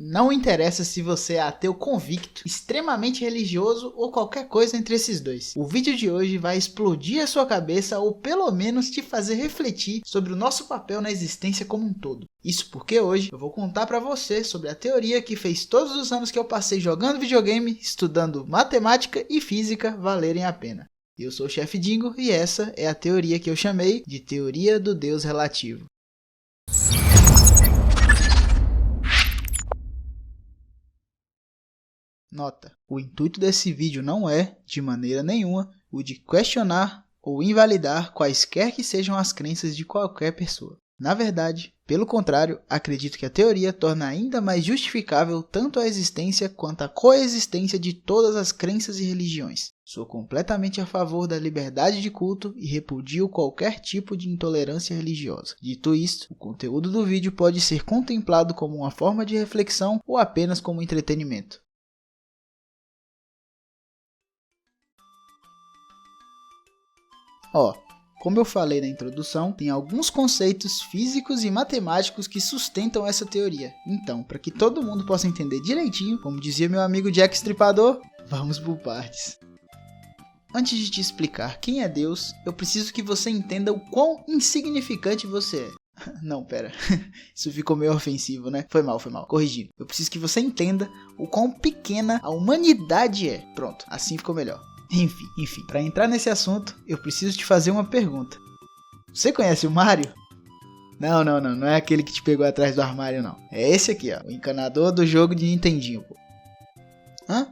Não interessa se você é ateu convicto, extremamente religioso ou qualquer coisa entre esses dois. O vídeo de hoje vai explodir a sua cabeça ou pelo menos te fazer refletir sobre o nosso papel na existência como um todo. Isso porque hoje eu vou contar pra você sobre a teoria que fez todos os anos que eu passei jogando videogame, estudando matemática e física valerem a pena. Eu sou o Chef Dingo e essa é a teoria que eu chamei de Teoria do Deus Relativo. Nota: o intuito desse vídeo não é, de maneira nenhuma, o de questionar ou invalidar quaisquer que sejam as crenças de qualquer pessoa. Na verdade, pelo contrário, acredito que a teoria torna ainda mais justificável tanto a existência quanto a coexistência de todas as crenças e religiões. Sou completamente a favor da liberdade de culto e repudio qualquer tipo de intolerância religiosa. Dito isto, o conteúdo do vídeo pode ser contemplado como uma forma de reflexão ou apenas como entretenimento. Como eu falei na introdução, tem alguns conceitos físicos e matemáticos que sustentam essa teoria. Então, para que todo mundo possa entender direitinho, como dizia meu amigo Jack Stripador, vamos por partes. Antes de te explicar quem é Deus, eu preciso que você entenda o quão insignificante você é. Não, pera. Isso ficou meio ofensivo, né? Foi mal. Corrigindo. Eu preciso que você entenda o quão pequena a humanidade é. Pronto, assim ficou melhor. Enfim, para entrar nesse assunto, eu preciso te fazer uma pergunta. Você conhece o Mario? Não é aquele que te pegou atrás do armário, não. É esse aqui, ó, o encanador do jogo de Nintendinho, pô. Hã?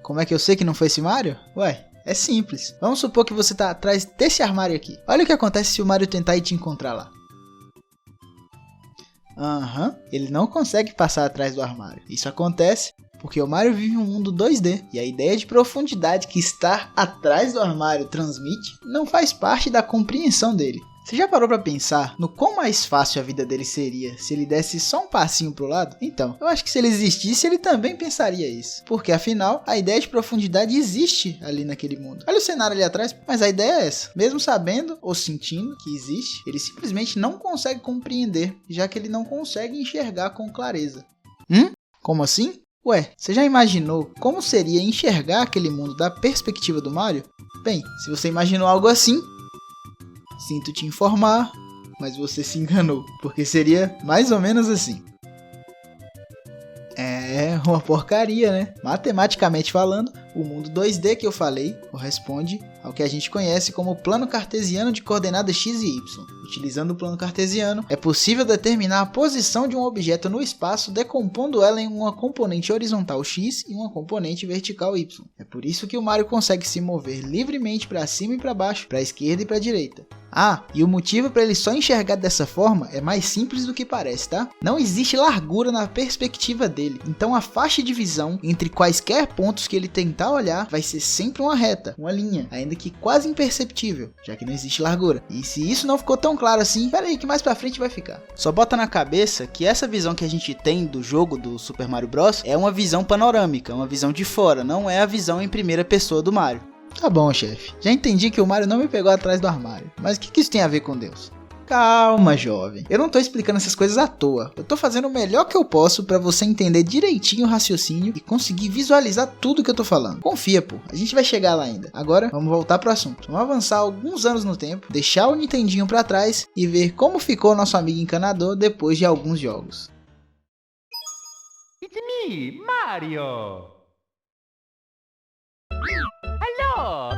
Como é que eu sei que não foi esse Mario? Ué, é simples. Vamos supor que você tá atrás desse armário aqui. Olha o que acontece se o Mario tentar ir te encontrar lá. Ele não consegue passar atrás do armário. Isso acontece porque o Mario vive um mundo 2D, e a ideia de profundidade que estar atrás do armário transmite não faz parte da compreensão dele. Você já parou para pensar no quão mais fácil a vida dele seria se ele desse só um passinho pro lado? Então, eu acho que se ele existisse, ele também pensaria isso. Porque afinal, a ideia de profundidade existe ali naquele mundo. Olha o cenário ali atrás, mas a ideia é essa. Mesmo sabendo ou sentindo que existe, ele simplesmente não consegue compreender, já que ele não consegue enxergar com clareza. Como assim? Ué, você já imaginou como seria enxergar aquele mundo da perspectiva do Mario? Bem, se você imaginou algo assim, sinto te informar, mas você se enganou, porque seria mais ou menos assim. É uma porcaria, né? Matematicamente falando, o mundo 2D que eu falei corresponde ao que a gente conhece como plano cartesiano de coordenadas x e y. Utilizando o plano cartesiano, é possível determinar a posição de um objeto no espaço decompondo ela em uma componente horizontal x e uma componente vertical y. É por isso que o Mario consegue se mover livremente para cima e para baixo, para a esquerda e para a direita. E o motivo para ele só enxergar dessa forma é mais simples do que parece, tá? Não existe largura na perspectiva dele, então a faixa de visão entre quaisquer pontos que ele tentar olhar vai ser sempre uma reta, uma linha, ainda que quase imperceptível, já que não existe largura. E se isso não ficou tão claro assim, pera aí que mais pra frente vai ficar. Só bota na cabeça que essa visão que a gente tem do jogo do Super Mario Bros. É uma visão panorâmica, uma visão de fora, não é a visão em primeira pessoa do Mario. Tá bom, chefe. Já entendi que o Mario não me pegou atrás do armário. Mas o que isso tem a ver com Deus? Calma, jovem. Eu não tô explicando essas coisas à toa. Eu tô fazendo o melhor que eu posso pra você entender direitinho o raciocínio e conseguir visualizar tudo que eu tô falando. Confia, pô. A gente vai chegar lá ainda. Agora, vamos voltar pro assunto. Vamos avançar alguns anos no tempo, deixar o Nintendinho pra trás e ver como ficou nosso amigo encanador depois de alguns jogos. It's me, Mario! Hello!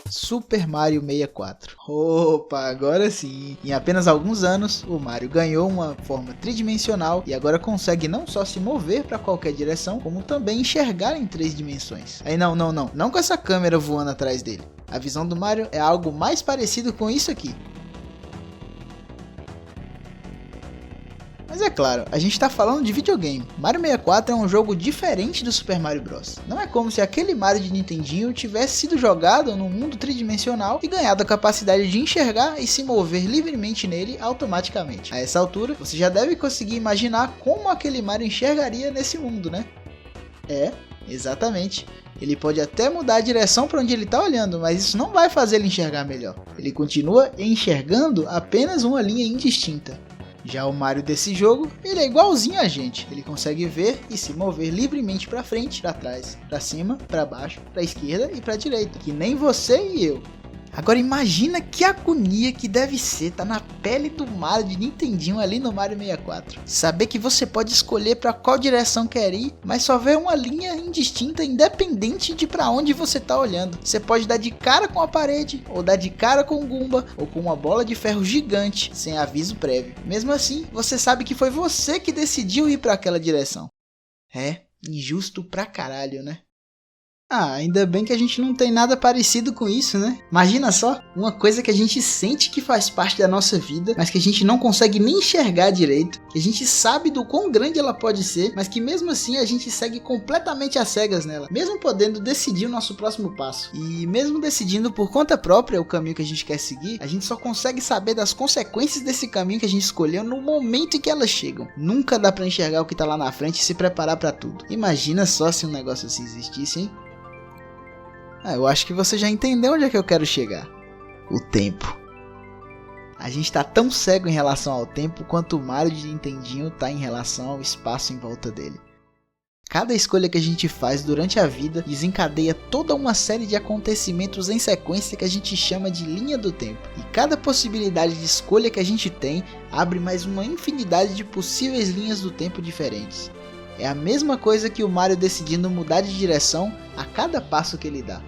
Super Mario 64. Opa, agora sim. Em apenas alguns anos, o Mario ganhou uma forma tridimensional e agora consegue não só se mover para qualquer direção, como também enxergar em 3 dimensões. Aí não com essa câmera voando atrás dele. A visão do Mario é algo mais parecido com isso aqui. Mas é claro, a gente tá falando de videogame. Mario 64 é um jogo diferente do Super Mario Bros. Não é como se aquele Mario de Nintendinho tivesse sido jogado num mundo tridimensional e ganhado a capacidade de enxergar e se mover livremente nele automaticamente. A essa altura, você já deve conseguir imaginar como aquele Mario enxergaria nesse mundo, né? Exatamente. Ele pode até mudar a direção para onde ele está olhando, mas isso não vai fazer ele enxergar melhor. Ele continua enxergando apenas uma linha indistinta. Já o Mario desse jogo, ele é igualzinho a gente. Ele consegue ver e se mover livremente para frente, para trás, para cima, para baixo, para esquerda e para direita, que nem você e eu. Agora imagina que agonia que deve ser tá na pele do Mario de Nintendinho ali no Mario 64. Saber que você pode escolher para qual direção quer ir, mas só ver uma linha indistinta independente de para onde você tá olhando. Você pode dar de cara com a parede, ou dar de cara com o Goomba, ou com uma bola de ferro gigante, sem aviso prévio. Mesmo assim, você sabe que foi você que decidiu ir para aquela direção. É, injusto pra caralho, né? Ah, ainda bem que a gente não tem nada parecido com isso, né? Imagina só, uma coisa que a gente sente que faz parte da nossa vida, mas que a gente não consegue nem enxergar direito, que a gente sabe do quão grande ela pode ser, mas que mesmo assim a gente segue completamente às cegas nela, mesmo podendo decidir o nosso próximo passo. E mesmo decidindo por conta própria o caminho que a gente quer seguir, a gente só consegue saber das consequências desse caminho que a gente escolheu no momento em que elas chegam. Nunca dá pra enxergar o que tá lá na frente e se preparar pra tudo. Imagina só se um negócio assim existisse, hein? Eu acho que você já entendeu onde é que eu quero chegar. O tempo. A gente tá tão cego em relação ao tempo quanto o Mario de Nintendinho tá em relação ao espaço em volta dele. Cada escolha que a gente faz durante a vida desencadeia toda uma série de acontecimentos em sequência que a gente chama de linha do tempo. E cada possibilidade de escolha que a gente tem abre mais uma infinidade de possíveis linhas do tempo diferentes. É a mesma coisa que o Mario decidindo mudar de direção a cada passo que ele dá.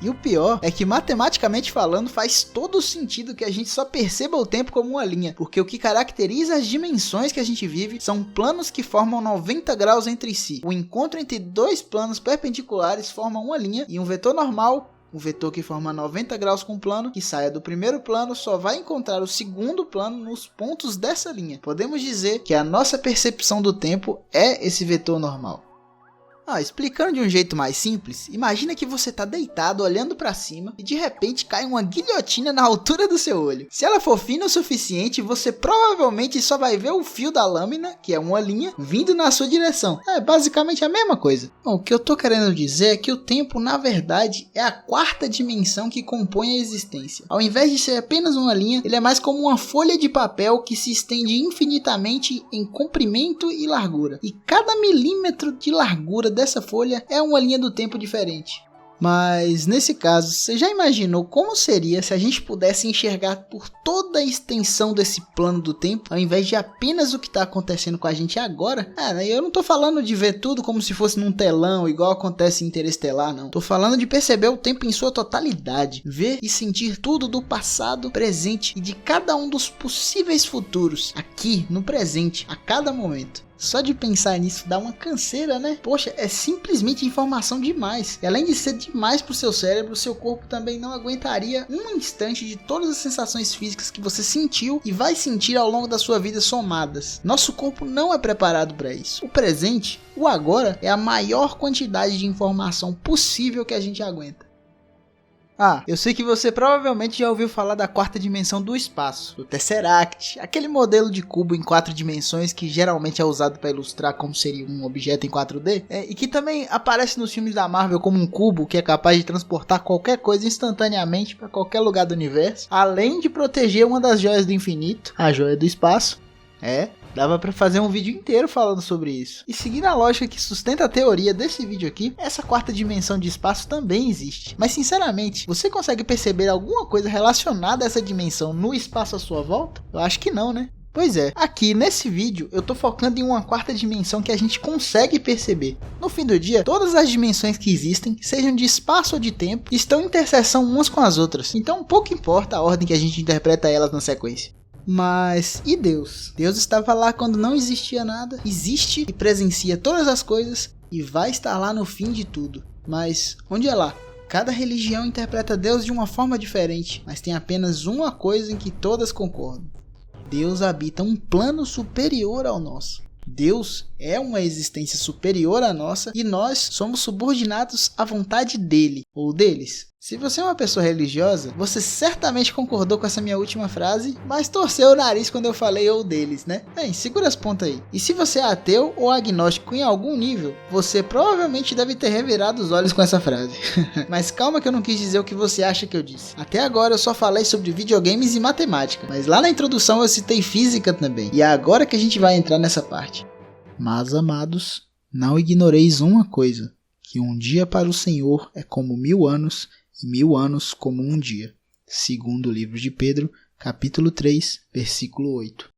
E o pior é que, matematicamente falando, faz todo sentido que a gente só perceba o tempo como uma linha, porque o que caracteriza as dimensões que a gente vive são planos que formam 90 graus entre si. O encontro entre dois planos perpendiculares forma uma linha, e um vetor normal, um vetor que forma 90 graus com um plano, que saia do primeiro plano, só vai encontrar o segundo plano nos pontos dessa linha. Podemos dizer que a nossa percepção do tempo é esse vetor normal. Explicando de um jeito mais simples, imagina que você está deitado olhando para cima e de repente cai uma guilhotina na altura do seu olho. Se ela for fina o suficiente, você provavelmente só vai ver o fio da lâmina, que é uma linha, vindo na sua direção. É basicamente a mesma coisa. O que eu tô querendo dizer é que o tempo, na verdade, é a quarta dimensão que compõe a existência. Ao invés de ser apenas uma linha, ele é mais como uma folha de papel que se estende infinitamente em comprimento e largura. E cada milímetro de largura dessa folha é uma linha do tempo diferente. Mas nesse caso, você já imaginou como seria se a gente pudesse enxergar por toda a extensão desse plano do tempo, ao invés de apenas o que está acontecendo com a gente agora? Eu não tô falando de ver tudo como se fosse num telão, igual acontece em Interestelar, não. Tô falando de perceber o tempo em sua totalidade, ver e sentir tudo do passado, presente e de cada um dos possíveis futuros, aqui no presente, a cada momento. Só de pensar nisso dá uma canseira, né? Poxa, é simplesmente informação demais. E além de ser demais pro seu cérebro, seu corpo também não aguentaria um instante de todas as sensações físicas que você sentiu e vai sentir ao longo da sua vida somadas. Nosso corpo não é preparado para isso. O presente, o agora, é a maior quantidade de informação possível que a gente aguenta. Eu sei que você provavelmente já ouviu falar da quarta dimensão do espaço, do Tesseract, aquele modelo de cubo em 4 dimensões que geralmente é usado para ilustrar como seria um objeto em 4D, e que também aparece nos filmes da Marvel como um cubo que é capaz de transportar qualquer coisa instantaneamente para qualquer lugar do universo, além de proteger uma das joias do infinito, a joia do espaço. Dava pra fazer um vídeo inteiro falando sobre isso. E seguindo a lógica que sustenta a teoria desse vídeo aqui, essa quarta dimensão de espaço também existe. Mas sinceramente, você consegue perceber alguma coisa relacionada a essa dimensão no espaço à sua volta? Eu acho que não, né? Pois é, aqui nesse vídeo eu tô focando em uma quarta dimensão que a gente consegue perceber. No fim do dia, todas as dimensões que existem, sejam de espaço ou de tempo, estão em interseção umas com as outras. Então pouco importa a ordem que a gente interpreta elas na sequência. Mas e Deus? Deus estava lá quando não existia nada, existe e presencia todas as coisas e vai estar lá no fim de tudo. Mas onde é lá? Cada religião interpreta Deus de uma forma diferente, mas tem apenas uma coisa em que todas concordam. Deus habita um plano superior ao nosso. Deus é uma existência superior à nossa e nós somos subordinados à vontade dele. ou deles? Se você é uma pessoa religiosa, você certamente concordou com essa minha última frase, mas torceu o nariz quando eu falei ou deles, né? Bem, segura as pontas aí. E se você é ateu ou agnóstico em algum nível, você provavelmente deve ter revirado os olhos com essa frase. Mas calma que eu não quis dizer o que você acha que eu disse. Até agora eu só falei sobre videogames e matemática, mas lá na introdução eu citei física também. E é agora que a gente vai entrar nessa parte. Mas, amados, não ignoreis uma coisa, que um dia para o Senhor é como 1000 anos, e 1000 anos como um dia. Segundo o livro de Pedro, capítulo 3, versículo 8.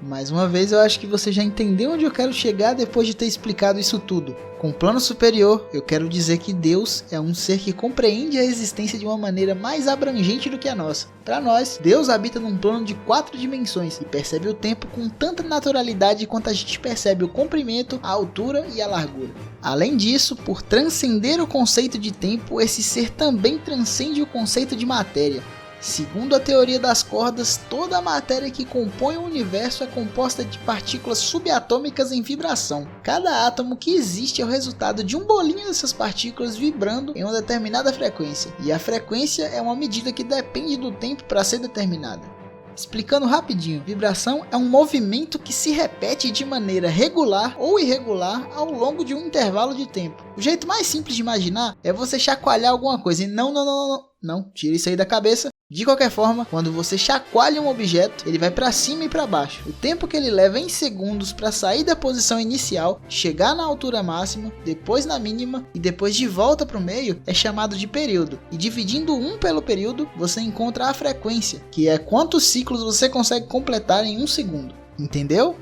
Mais uma vez, eu acho que você já entendeu onde eu quero chegar depois de ter explicado isso tudo. Com plano superior, eu quero dizer que Deus é um ser que compreende a existência de uma maneira mais abrangente do que a nossa. Para nós, Deus habita num plano de 4 dimensões e percebe o tempo com tanta naturalidade quanto a gente percebe o comprimento, a altura e a largura. Além disso, por transcender o conceito de tempo, esse ser também transcende o conceito de matéria. Segundo a teoria das cordas, toda a matéria que compõe o universo é composta de partículas subatômicas em vibração. Cada átomo que existe é o resultado de um bolinho dessas partículas vibrando em uma determinada frequência. E a frequência é uma medida que depende do tempo para ser determinada. Explicando rapidinho, vibração é um movimento que se repete de maneira regular ou irregular ao longo de um intervalo de tempo. O jeito mais simples de imaginar é você chacoalhar alguma coisa e não, tira isso aí da cabeça. De qualquer forma, quando você chacoalha um objeto, ele vai para cima e para baixo. O tempo que ele leva em segundos para sair da posição inicial, chegar na altura máxima, depois na mínima e depois de volta para o meio é chamado de período. E dividindo 1 pelo período, você encontra a frequência, que é quantos ciclos você consegue completar em 1 segundo. Entendeu?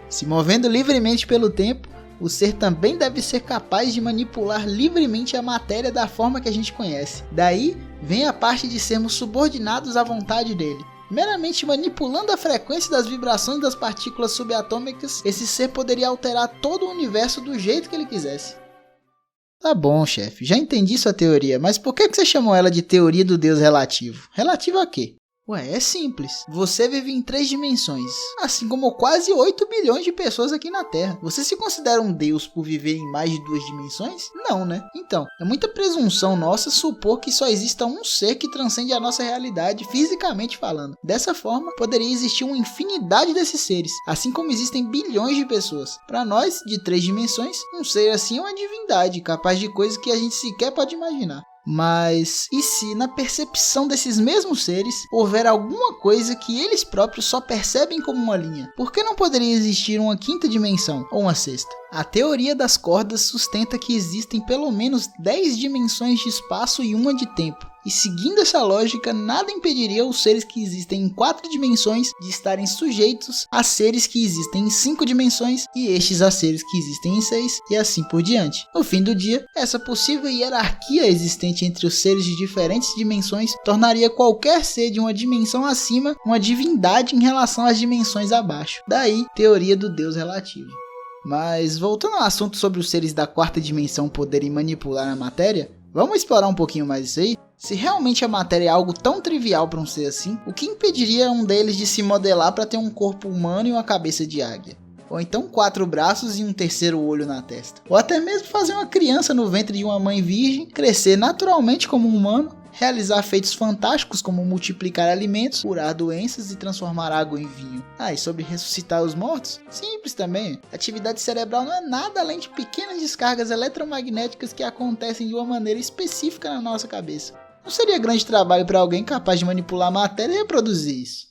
Se movendo livremente pelo tempo, o ser também deve ser capaz de manipular livremente a matéria da forma que a gente conhece. Daí vem a parte de sermos subordinados à vontade dele. Meramente manipulando a frequência das vibrações das partículas subatômicas, esse ser poderia alterar todo o universo do jeito que ele quisesse. Tá bom, chefe, já entendi sua teoria, mas por que você chamou ela de teoria do Deus relativo? Relativo a quê? Ué, é simples. Você vive em 3 dimensões, assim como quase 8 bilhões de pessoas aqui na Terra. Você se considera um deus por viver em mais de 2 dimensões? Não, né? Então, é muita presunção nossa supor que só exista um ser que transcende a nossa realidade, fisicamente falando. Dessa forma, poderia existir uma infinidade desses seres, assim como existem bilhões de pessoas. Para nós, de 3 dimensões, um ser assim é uma divindade, capaz de coisas que a gente sequer pode imaginar. Mas e se na percepção desses mesmos seres houver alguma coisa que eles próprios só percebem como uma linha? Por que não poderia existir uma 5ª dimensão ou uma 6ª? A teoria das cordas sustenta que existem pelo menos 10 dimensões de espaço e uma de tempo. E seguindo essa lógica, nada impediria os seres que existem em 4 dimensões de estarem sujeitos a seres que existem em 5 dimensões e estes a seres que existem em 6 e assim por diante. No fim do dia, essa possível hierarquia existente entre os seres de diferentes dimensões tornaria qualquer ser de uma dimensão acima uma divindade em relação às dimensões abaixo. Daí, teoria do Deus relativo. Mas voltando ao assunto sobre os seres da 4ª dimensão poderem manipular a matéria, vamos explorar um pouquinho mais isso aí? Se realmente a matéria é algo tão trivial para um ser assim, o que impediria um deles de se modelar para ter um corpo humano e uma cabeça de águia? Ou então 4 braços e um 3º olho na testa? Ou até mesmo fazer uma criança no ventre de uma mãe virgem, crescer naturalmente como um humano, realizar feitos fantásticos como multiplicar alimentos, curar doenças e transformar água em vinho. E sobre ressuscitar os mortos? Simples também. Atividade cerebral não é nada além de pequenas descargas eletromagnéticas que acontecem de uma maneira específica na nossa cabeça. Não seria grande trabalho para alguém capaz de manipular a matéria e reproduzir isso?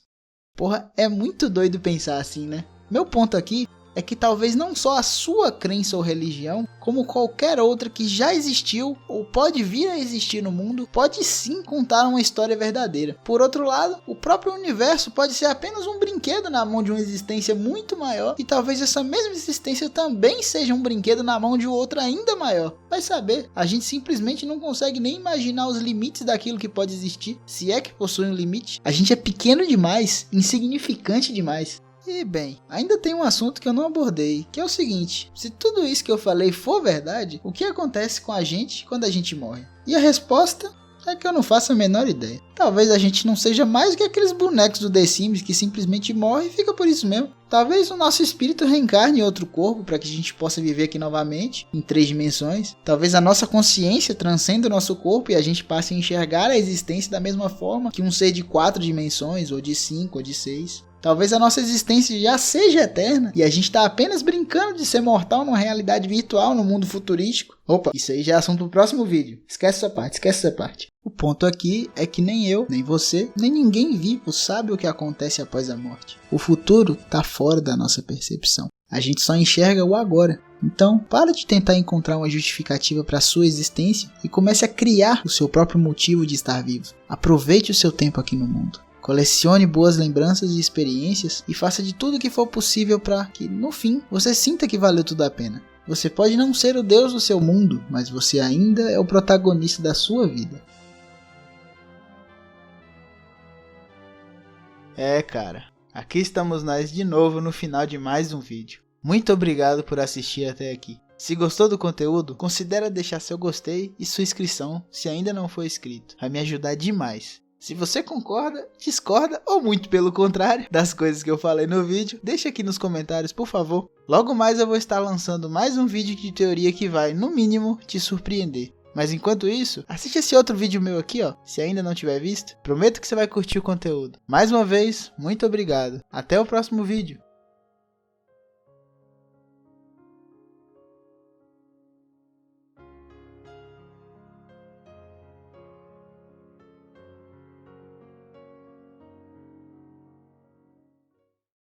Porra, é muito doido pensar assim, né? Meu ponto aqui é que talvez não só a sua crença ou religião, como qualquer outra que já existiu ou pode vir a existir no mundo, pode sim contar uma história verdadeira. Por outro lado, o próprio universo pode ser apenas um brinquedo na mão de uma existência muito maior, e talvez essa mesma existência também seja um brinquedo na mão de outra ainda maior. Vai saber, a gente simplesmente não consegue nem imaginar os limites daquilo que pode existir, se é que possui um limite. A gente é pequeno demais, insignificante demais. E bem, ainda tem um assunto que eu não abordei, que é o seguinte: se tudo isso que eu falei for verdade, o que acontece com a gente quando a gente morre? E a resposta? é que eu não faço a menor ideia. Talvez a gente não seja mais do que aqueles bonecos do The Sims que simplesmente morrem e fica por isso mesmo. Talvez o nosso espírito reencarne em outro corpo para que a gente possa viver aqui novamente, em 3 dimensões. Talvez a nossa consciência transcenda o nosso corpo e a gente passe a enxergar a existência da mesma forma que um ser de 4 dimensões, ou de 5, ou de 6. Talvez a nossa existência já seja eterna e a gente está apenas brincando de ser mortal numa realidade virtual no mundo futurístico. Opa, isso aí já é assunto pro próximo vídeo. Esquece essa parte. O ponto aqui é que nem eu, nem você, nem ninguém vivo sabe o que acontece após a morte. O futuro está fora da nossa percepção. A gente só enxerga o agora. Então, para de tentar encontrar uma justificativa para a sua existência e comece a criar o seu próprio motivo de estar vivo. Aproveite o seu tempo aqui no mundo. Colecione boas lembranças e experiências e faça de tudo o que for possível para que, no fim, você sinta que valeu tudo a pena. Você pode não ser o deus do seu mundo, mas você ainda é o protagonista da sua vida. Cara, aqui estamos nós de novo no final de mais um vídeo. Muito obrigado por assistir até aqui. Se gostou do conteúdo, considere deixar seu gostei e sua inscrição se ainda não for inscrito. Vai me ajudar demais. Se você concorda, discorda ou muito pelo contrário das coisas que eu falei no vídeo, deixa aqui nos comentários, por favor. Logo mais eu vou estar lançando mais um vídeo de teoria que vai, no mínimo, te surpreender. Mas enquanto isso, assiste esse outro vídeo meu aqui, se ainda não tiver visto. Prometo que você vai curtir o conteúdo. Mais uma vez, muito obrigado. Até o próximo vídeo.